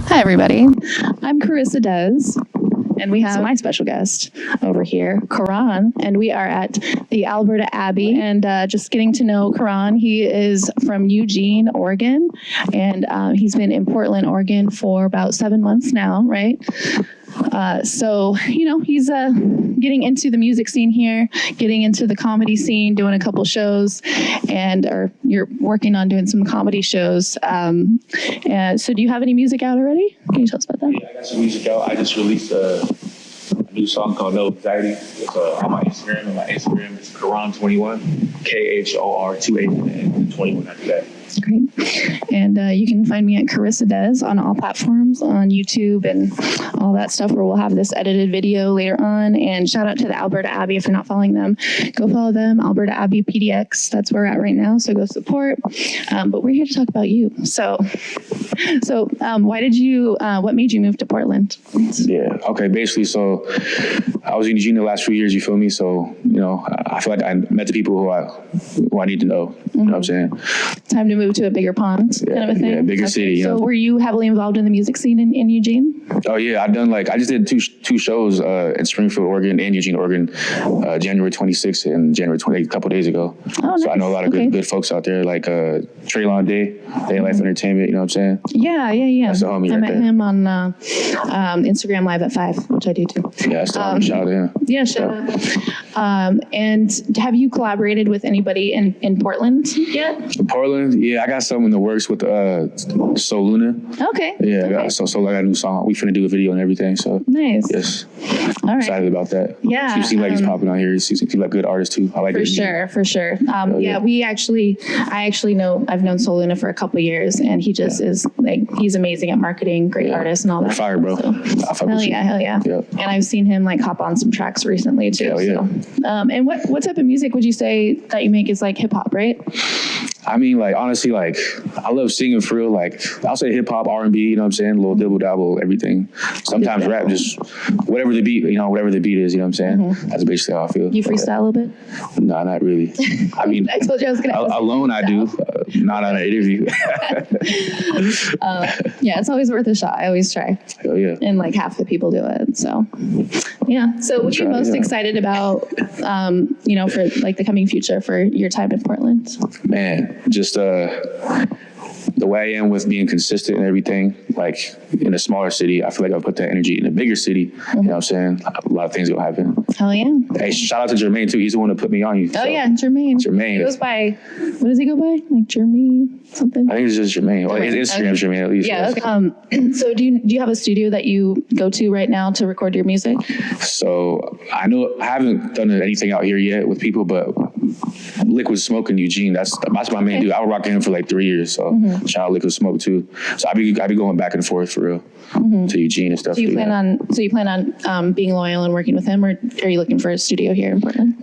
Hi, everybody. I'm Carissa Dez, and we have my special guest over here, Khoraan, and we are at the Alberta Abbey, and just getting to know Khoraan. He is from Eugene, Oregon, and he's been in Portland, Oregon for about 7 months now, right? So, he's getting into the music scene here, getting into the comedy scene, doing a couple shows, or you're working on doing some comedy shows. So do you have any music out already? Can you tell us about that? Yeah, I got some music out. I just released a new song called No Anxiety. It's on my Instagram, and my Instagram is Khoraan21, Khor28, and 21 after that. Great. And you can find me at Carissa Dez on all platforms, on YouTube and all that stuff, where we'll have this edited video later on. And shout out to the Alberta Abbey. If you're not following them, go follow them, Alberta Abbey PDX. That's where we're at right now, so go support. But we're here to talk about you. So what made you move to Portland? Yeah, okay, basically, so I was in Eugene the last few years, you feel me? So, I feel like I met the people who I need to know, you know what I'm saying? Time to move to a bigger pond, kind of a thing? Yeah, bigger city. So were you heavily involved in the music scene in Eugene? Oh, yeah, I just did two shows in Springfield, Oregon, and Eugene, Oregon, January 26th and January 28th, a couple days ago. Oh, nice. So I know a lot of good folks out there, like Traylon Day Life Entertainment, you know what I'm saying? Yeah. That's the homie I right met there. him on Instagram Live at 5, which I do too. Yeah, that's the homie. Shout out to him. Yeah, shout out. And have you collaborated with anybody in Portland yet? Portland, yeah, I got something in the works with So Luna. Okay. Yeah, I got a new song. We finna do a video and everything, so. Nice. Yes. All right. Excited about that. Yeah. He seems like he's popping out here. He seems like a good artist too. I like it. For sure. I actually know, I've known Sol Luna for a couple years, and he just is he's amazing at marketing, great artist and all that. Fire, bro. So, hell yeah. Yep. And I've seen him hop on some tracks recently too. Hell yeah. So. And what type of music would you say that you make is hip hop, right? I mean, honestly, I love singing for real. I'll say hip hop, R&B, you know what I'm saying? A little dibble dabble, everything. Sometimes rap, just whatever the beat, whatever the beat is, you know what I'm saying? Mm-hmm. That's basically how I feel. You freestyle a little bit? No, not really. I mean, I told you I was going to ask. Alone I do, not on an interview. Yeah, it's always worth a shot. I always try. Hell yeah. And half the people do it. So, yeah. So what are you most excited about, for the coming future for your time in Portland? Man, just the way I am with being consistent and everything, in a smaller city, I feel like I'll put that energy in a bigger city. Mm-hmm. You know what I'm saying? A lot of things will happen. Hell yeah. Hey, shout out to Jermaine too. He's the one that put me on you. Oh yeah, Jermaine. He goes by, what does he go by? Jermaine something? I think it's just Jermaine. Well, his Instagram is Jermaine at least. Yeah. Okay. So do you have a studio that you go to right now to record your music? So I know I haven't done anything out here yet with people, but Liquid Smoke in Eugene, that's my main dude. I was rocking him for 3 years, so shout out Liquid Smoke too. So I be going back and forth for real to Eugene and stuff. So you plan on being loyal and working with him, or are you looking for a studio here in Portland?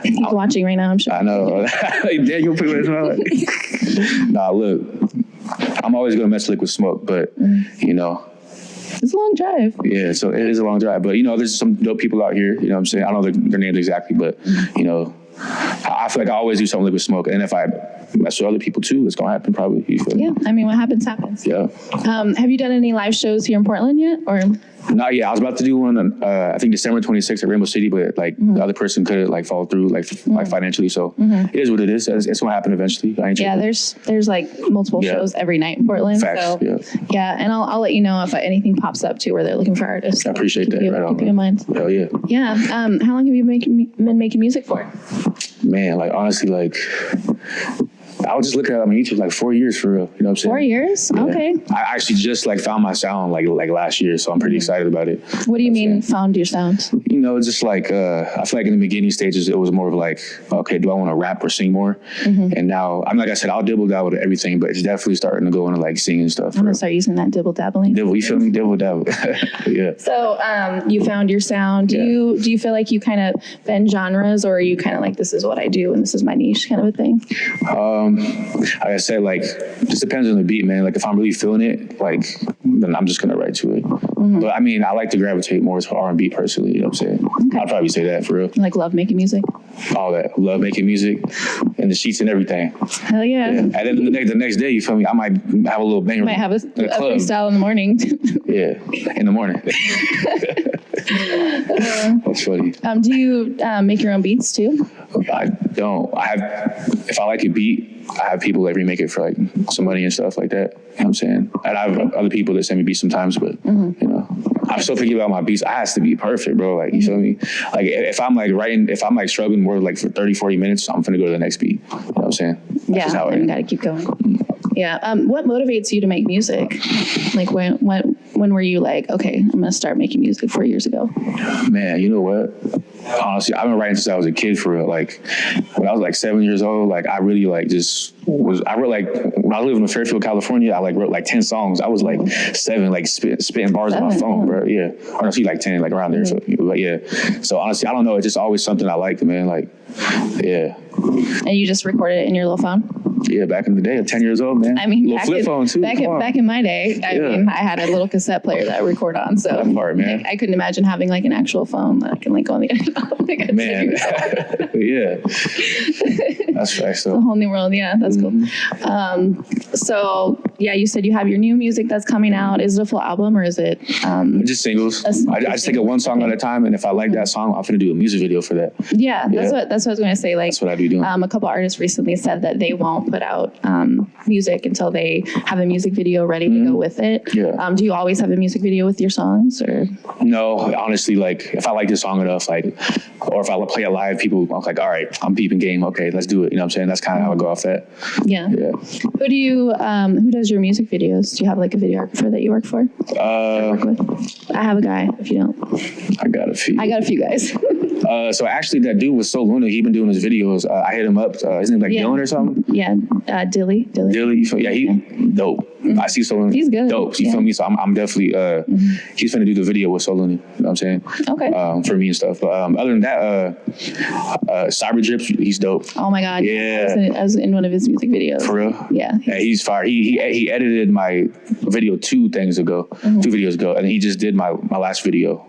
He's watching right now, I'm sure. I know. Damn, you put it on. Nah, look, I'm always gonna mess Liquid Smoke, but it's a long drive. Yeah, so it is a long drive, but there's some dope people out here. You know what I'm saying? I don't know their names exactly, but I feel like I always do something Liquid Smoke, and if I mess with other people too, it's gonna happen probably. You feel me? Yeah, I mean, what happens happens. Yeah. Have you done any live shows here in Portland yet, or? Not yet. I was about to do one. I think December 26th at Rainbow City, but the other person couldn't follow through financially. So it is what it is. It's gonna happen eventually. There's multiple shows every night in Portland. Facts, so and I'll let you know if anything pops up too where they're looking for artists. I appreciate that. Keep you in mind. Hell yeah. Yeah. How long have you been making music for? Man, honestly, I was just looking at YouTube 4 years for real. You know what I'm saying? 4 years? Yeah. Okay. I actually just found my sound last year, so I'm pretty excited about it. What do you mean found your sound? Just I feel like in the beginning stages it was more of okay, do I want to rap or sing more? And now like I said, I'll dibble dabble to everything, but it's definitely starting to go into singing stuff. I'm gonna start using that dibble dabbling. You feel me? Dibble dabble. Yeah. So you found your sound. Do you feel like you kind of bend genres, or are you kind of this is what I do and this is my niche kind of a thing? Like I said, just depends on the beat, man. If I'm really feeling it, then I'm just gonna write to it. But I mean, I like to gravitate more to R&B personally. You know what I'm saying? Okay. I'd probably say that for real. Love making music. all that. Love making music and the sheets and everything. Hell yeah. And then the next day, you feel me? I might have a little banger. Might have a freestyle in the morning. Yeah, in the morning. That's funny. Do you make your own beats too? I don't. If I like a beat, I have people that remake it for like some money and stuff like that. You know what I'm saying? And I have other people that send me beats sometimes, but you know, I'm so picky about my beats. I has to be perfect, bro. Like, you feel me? Like if I'm like writing, if I'm like struggling more like for 30, 40 minutes, I'm finna go to the next beat. You know what I'm saying? That's Yeah, and you gotta keep going. Yeah. What motivates you to make music? Like when were you like, okay, I'm gonna start making music 4 years ago? Man, you know what? Honestly, I've been writing since I was a kid for real. Like when I was like 7 years old, like I really like I wrote like, when I was living in Fairfield, California, I like wrote like 10 songs. I was like 7, like spitting bars on my phone, bro. Yeah. Or no, see like 10, like around there. So, but yeah. So honestly, I don't know. It's just always something I liked, man. Like, yeah. And you just recorded it in your little phone? Yeah, back in the day, 10 years old, man. I mean, little flip phone too. Back in my day, I mean, I had a little cassette player that I record on. So that part, man. I couldn't imagine having like an actual phone that I can like go on the internet. Man, yeah. That's right. So a whole new world. Yeah, that's cool. So yeah, you said you have your new music that's coming out. Is it a full album or is it just singles? I just take it one song at a time, and if I like that song, I'm gonna do a music video for that. Yeah, that's what I was going to say. Like, that's what I be doing. A couple artists recently said that they won't put out music until they have a music video ready to go with it. Yeah. Do you always have a music video with your songs, or? No, honestly, like if I like this song enough, like, or if I play it live, people are like, all right, I'm peeping game. Okay, let's do it. You know what I'm saying? That's kind of how I go off that. Yeah. Yeah. Who do you, who does your music videos? Do you have like a videographer that you work for? Work with? I have a guy, if you don't. I got a few guys. So actually that dude was so Luna. He been doing his videos. I hit him up. His name like Dylan or something? Yeah. Dilly. Dilly, he dope. I see Soluna. He's good. Dope. You feel me? So I'm definitely, he's finna do the video with Soluna. You know what I'm saying? Okay. For me and stuff. But other than that, Cyber Drips, he's dope. Oh my God. Yeah. I was in one of his music videos. For real? Yeah. Yeah, he's fire. He edited my video 2 videos ago, and he just did my last video.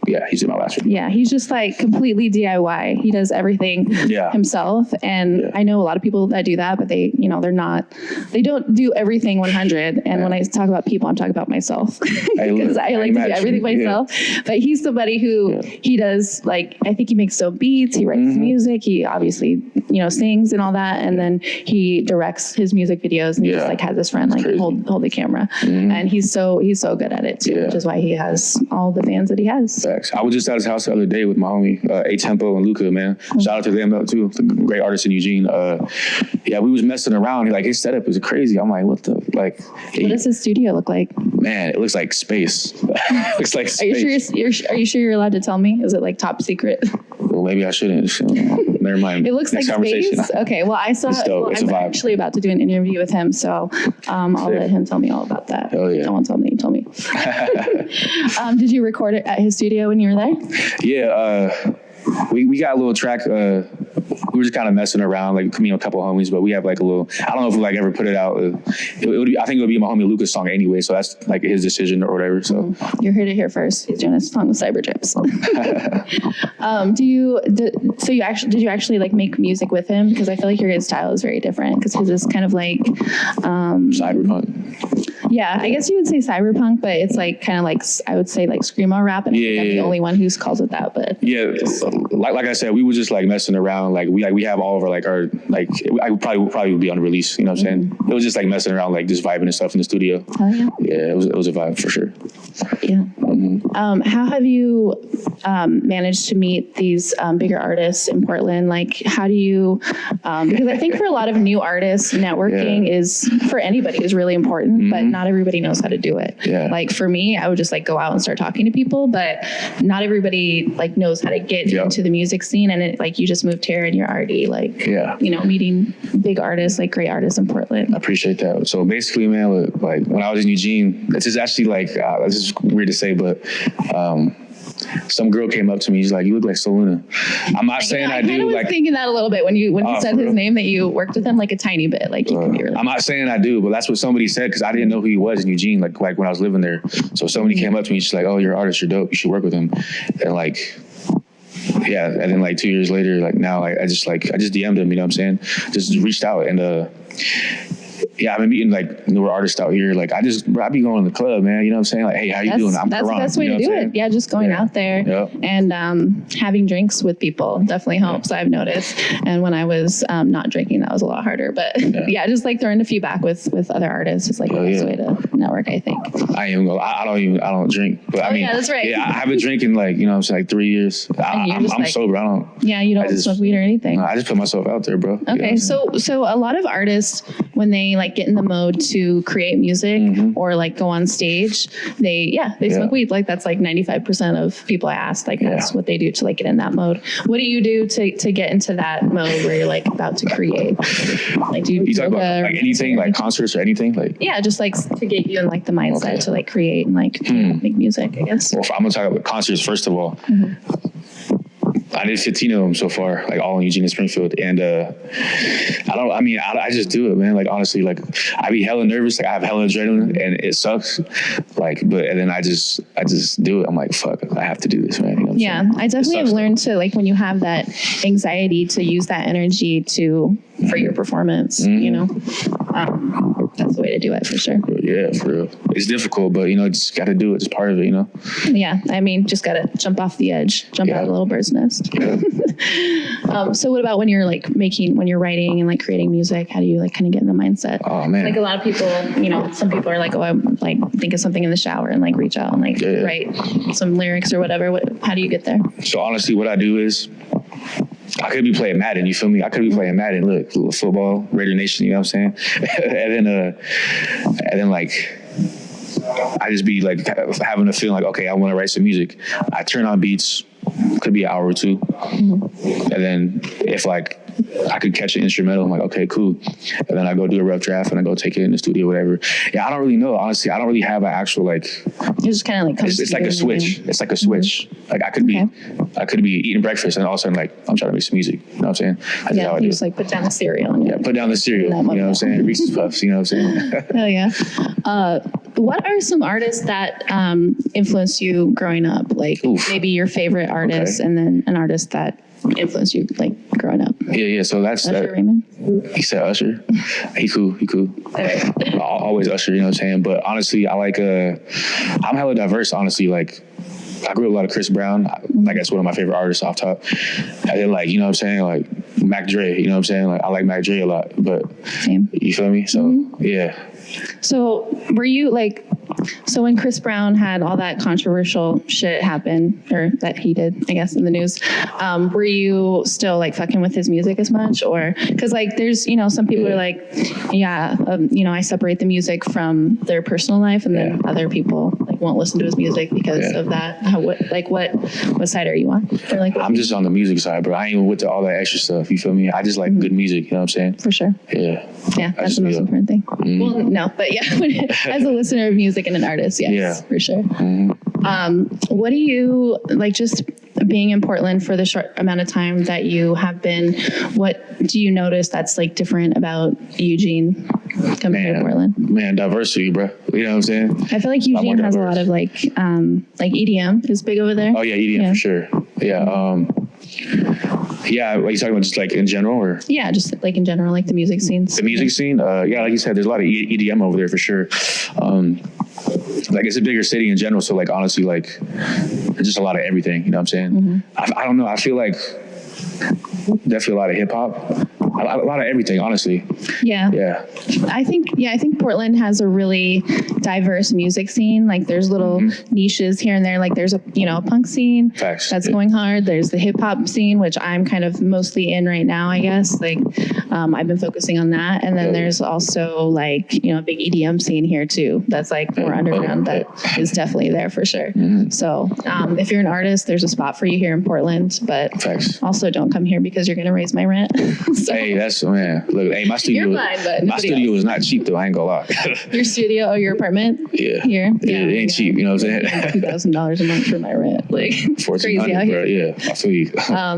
Yeah, he's in my last video. Yeah, he's just like completely DIY. He does everything himself. And I know a lot of people that do that, but they don't do everything 100. And when I talk about people, I'm talking about myself because I like to do everything myself. But he's somebody who he does, like, I think he makes dope beats. He writes music. He obviously, sings and all that. And then he directs his music videos and he just like has his friend like hold the camera. And he's so good at it too, which is why he has all the fans that he has. Facts. I was just at his house the other day with my homie, A-Tempo and Luca, man. Shout out to them too. Great artist in Eugene. We was messing around. His setup is crazy. I'm like, what the, like. What does his studio look like? Man, it looks like space. It looks like space. Are you sure you're allowed to tell me? Is it like top secret? Well, maybe I shouldn't. Never mind. It looks like space. Okay, well, I'm actually about to do an interview with him, so I'll let him tell me all about that. Oh yeah. Don't want to tell me. You told me. Did you record it at his studio when you were there? Yeah. We got a little track. We were just kind of messing around, like a couple of homies, but we have like a little. I don't know if we like ever put it out. I think it would be my homie Lucas' song anyway, so that's like his decision or whatever. So you heard it here first. He's doing a song with Cyber Drips. Did you actually like make music with him? Because I feel like your guys' style is very different. Because his is kind of like cyberpunk. Yeah, I guess you would say cyberpunk, but it's like kind of like, I would say like screamo rap, and I think I'm the only one who calls it that. But yeah, like I said, we were just like messing around. Like we have all of our I would probably be on the release. You know what I'm saying? It was just like messing around, like just vibing and stuff in the studio. Oh yeah. Yeah, it was a vibe for sure. Yeah. How have you managed to meet these bigger artists in Portland? Like, how do you? Because I think for a lot of new artists, networking is for anybody is really important, but not everybody knows how to do it. Yeah. Like for me, I would just like go out and start talking to people, but not everybody like knows how to get into the music scene. And like you just moved here and you're already like, meeting big artists, like great artists in Portland. I appreciate that. So basically, man, like when I was in Eugene, this is actually like, this is weird to say, but some girl came up to me. She's like, "You look like Soluna." I'm not saying I do. I was thinking that a little bit when you said his name, that you worked with him like a tiny bit. Like you can be really. I'm not saying I do, but that's what somebody said because I didn't know who he was in Eugene. Like when I was living there, so somebody came up to me. She's like, "Oh, you're an artist. You're dope. You should work with him." And like, yeah, and then like 2 years later, like now, I just DM'd him, you know what I'm saying? Just reached out and yeah, I've been meeting like newer artists out here. Like I be going to the club, man. You know what I'm saying? Like, hey, how you doing? I'm That's Khoraan. the best way to do it. Yeah, just going out there and having drinks with people definitely helps. I've noticed. And when I was not drinking, that was a lot harder. But yeah, just like throwing a few back with other artists is like the best way to network, I think. I don't drink. But I mean, yeah, that's right. Yeah, I haven't drinking like, you know what I'm saying, like 3 years. I'm sober. I don't. Yeah, you don't smoke weed or anything. I just put myself out there, bro. Okay, so a lot of artists, when they like get in the mode to create music or like go on stage, they smoke weed. Like that's like 95% of people I ask, like that's what they do to like get in that mode. What do you do to get into that mode where you're like about to create? Like do you talk about like anything, like concerts or anything? Like just like to get you in like the mindset to like create and like make music, I guess. Well, I'm gonna talk about concerts first of all. I did 15 of them so far, like all in Eugene and Springfield. And I just do it, man. Like, honestly, like I be hella nervous. Like I have hella adrenaline and it sucks. Like, and then I just do it. I'm like, fuck, I have to do this, man. You know what I'm saying? I definitely have learned to, like, when you have that anxiety, to use that energy for your performance, you know? That's the way to do it for sure. Yeah, for real. It's difficult, but, you know, just got to do it. It's part of it, you know? Yeah. I mean, just got to jump off the edge, jump out of a little bird's nest. Yeah. So what about when you're like when you're writing and like creating music, how do you like kind of get in the mindset? Oh man. Like a lot of people, you know, some people are like, oh, I like think of something in the shower and like reach out and like write some lyrics or whatever. How do you get there? So honestly, what I do is I could be playing Madden, you feel me? I could be playing Madden, look, football, Raider Nation, you know what I'm saying? and then like I just be like having a feeling like, okay, I want to write some music. I turn on beats, could be an hour or two. And then if like I could catch an instrumental, I'm like, okay, cool. And then I go do a rough draft and I go take it in the studio, whatever. Yeah, I don't really know. Honestly, I don't really have an actual like. It just kind of like comes. It's like a switch. It's like a switch. Like I could be eating breakfast and all of a sudden like I'm trying to make some music. You know what I'm saying? You just like put down the cereal. And put down the cereal. You know what I'm saying? Reese's Puffs. You know what I'm saying? Hell yeah. What are some artists that influenced you growing up? Like maybe your favorite artist and then an artist that influenced you like growing up? Yeah. So that's Usher Raymond. He said Usher. He cool. Always Usher, you know what I'm saying? But honestly, I like I'm hella diverse, honestly. Like I grew up a lot of Chris Brown. Like that's one of my favorite artists off top. And then like, you know what I'm saying? Like Mac Dre, you know what I'm saying? Like I like Mac Dre a lot, but you feel me? So yeah. So were you like, so when Chris Brown had all that controversial shit happen, or that he did, I guess, in the news, were you still like fucking with his music as much? Or, cause like there's, you know, some people are like, you know, I separate the music from their personal life, and then other people like won't listen to his music because of that. What side are you on? Or like, I'm just on the music side, bro. I ain't even with all that extra stuff. You feel me? I just like good music. You know what I'm saying? For sure. Yeah. Yeah, that's the most important thing. Well, no, but yeah, as a listener of music and an artist, yes, for sure. What do you like, just being in Portland for the short amount of time that you have been, what do you notice that's like different about Eugene compared to Portland? Man, diversity, bro. You know what I'm saying? I feel like Eugene has a lot of like EDM is big over there. Oh yeah, EDM for sure. Yeah. Yeah, like you talking about just like in general, or? Yeah, just like in general, like the music scenes. The music scene, yeah, like you said, there's a lot of EDM over there for sure. Like it's a bigger city in general, so like honestly, like there's just a lot of everything. You know what I'm saying? I don't know. I feel like definitely a lot of hip hop, a lot of everything, honestly. Yeah. I think Portland has a really diverse music scene. Like there's little niches here and there. Like there's a punk scene that's going hard. There's the hip hop scene, which I'm kind of mostly in right now, I guess. Like I've been focusing on that. And then there's also like, a big EDM scene here too. That's like more underground. That is definitely there for sure. So if you're an artist, there's a spot for you here in Portland, but also don't come here because you're going to raise my rent. So. Hey, Hey, that's man. Look, hey, my studio. You're fine, but my studio is not cheap though. I ain't gonna lie. Your studio or your apartment? Yeah. Here? It ain't cheap. You know what I'm saying? $2,000 a month for my rent. Like, it's crazy out here. Bro. Yeah, I feel you.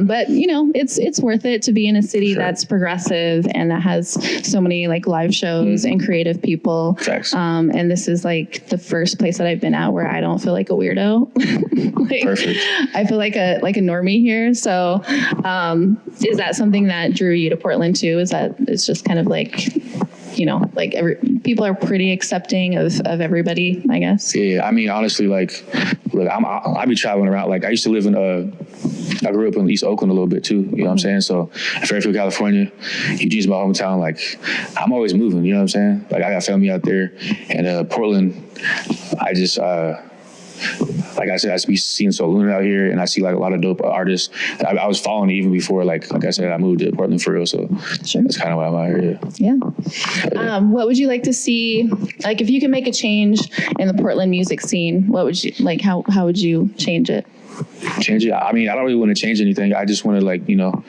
But you know, it's worth it to be in a city that's progressive and that has so many like live shows and creative people. Facts. And this is like the first place that I've been at where I don't feel like a weirdo. Like, Perfect. I feel like a normie here. So, is that something that drew you to Portland too? Is that it's just kind of like, you know, like people are pretty accepting of everybody, I guess. Yeah, I mean, honestly, like, look, I be traveling around. Like, I used to live in I grew up in East Oakland a little bit too. You know what I'm saying? So, Fairfield, California, Eugene's my hometown. Like, I'm always moving. You know what I'm saying? Like, I got family out there, and Portland, I just. Like I said, I be seeing Soluna out here, and I see like a lot of dope artists. I was following it even before, like I said, I moved to Portland for real. So that's kind of why I'm out here. Yeah. What would you like to see? Like, if you could make a change in the Portland music scene, what would you like? How would you change it? Change it? I mean, I don't really want to change anything. I just want to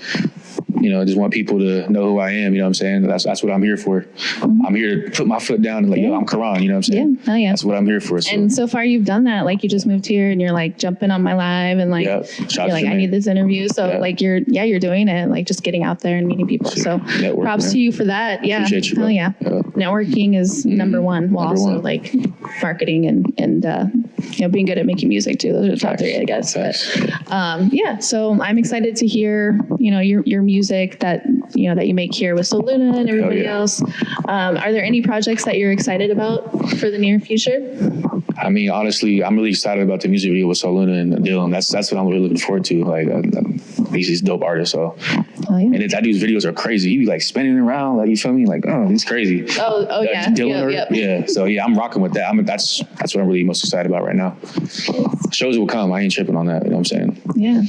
just want people to know who I am. You know what I'm saying? That's what I'm here for. I'm here to put my foot down and like, yo, I'm Khoraan. You know what I'm saying? Yeah, hell yeah. That's what I'm here for. So. And so far you've done that. Like, you just moved here and you're like jumping on my live and like, you're like, I need this interview. So like you're doing it, like just getting out there and meeting people. So props to you for that. Yeah. Appreciate you, bro. Hell yeah. Networking is number one, while also like marketing and being good at making music too. Those are the top three, I guess. But so I'm excited to hear, your music that you make here with Soluna and everybody else. Are there any projects that you're excited about for the near future? I mean, honestly, I'm really excited about the music video with Soluna and Dylan. That's what I'm really looking forward to. Like, these dope artists. So, and that dude's videos are crazy. He be like spinning around, like, you feel me? Like, oh, he's crazy. Oh yeah. Dylan, yeah. So I'm rocking with that. That's what I'm really most excited about right now. Shows will come. I ain't tripping on that. You know what I'm saying? Yeah.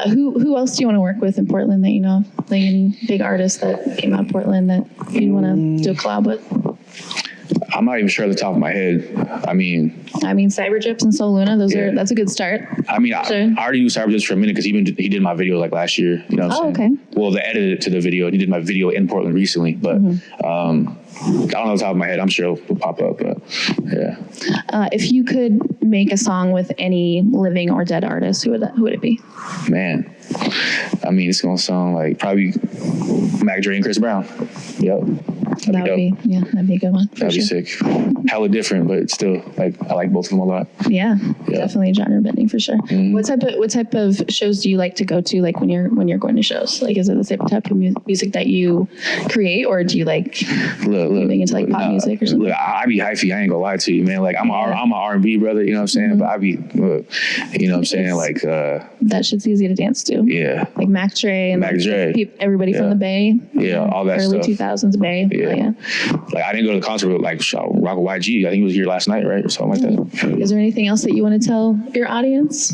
Who else do you want to work with in Portland that you know? Like any big artists that came out of Portland that you want to do a collab with? I'm not even sure at the top of my head. I mean, Cybergyps and Soluna, that's a good start. I mean, I already knew Cybergyps for a minute because he did my video like last year. You know what I'm saying? Okay. Well, they edited it to the video. He did my video in Portland recently, but I don't know the top of my head. I'm sure it'll pop up, but yeah. If you could make a song with any living or dead artist, who would it be? Man, I mean, it's gonna sound like probably Mac Dre and Chris Brown. Yep. That'd be a good one. That'd be sick. Hella different, but still, like, I like both of them a lot. Yeah. Definitely genre bending for sure. What type of shows do you like to go to, like when you're going to shows? Like, is it the same type of music that you create, or do you like moving into like pop music or something? Look, I be hyphy. I ain't gonna lie to you, man. Like, I'm an R&B brother. You know what I'm saying? But I be, you know what I'm saying? Like, that shit's easy to dance to. Yeah. Like Mac Dre and everybody from the Bay. Yeah, all that early stuff. 2000s Bay. Yeah. Like, I didn't go to the concert with like Rock with YG. I think he was here last night, right? Or something like that. Is there anything else that you want to tell your audience?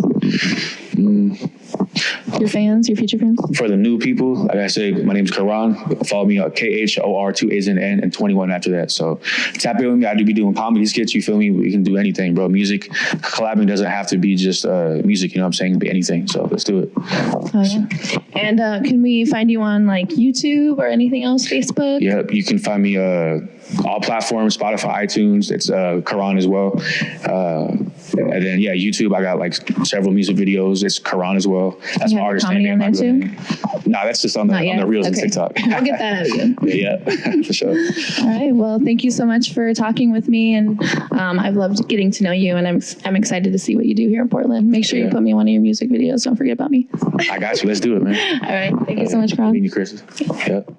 Your fans, your future fans? For the new people, like I said, my name's Khoraan. Follow me on KHOR, 2 A's and N, and 21 after that. So tap in with me. I do be doing comedy skits, you feel me? We can do anything, bro. Music, collabing doesn't have to be just music, you know what I'm saying? It can be anything. So let's do it. Oh, yeah. And can we find you on like YouTube or anything else, Facebook? Yep, you can find me all platforms, Spotify, iTunes. It's Khoraan as well. And then, YouTube, I got like several music videos. It's Khoraan as well. That's my artist name. On there too? No, that's just on the Reels and TikTok. I'll get that out of you. Yeah, for sure. All right. Well, thank you so much for talking with me. And I've loved getting to know you. And I'm excited to see what you do here in Portland. Make sure you put me in one of your music videos. Don't forget about me. I got you. Let's do it, man. All right. Thank you so much, Khoraan. Meet you, Chris. Yep.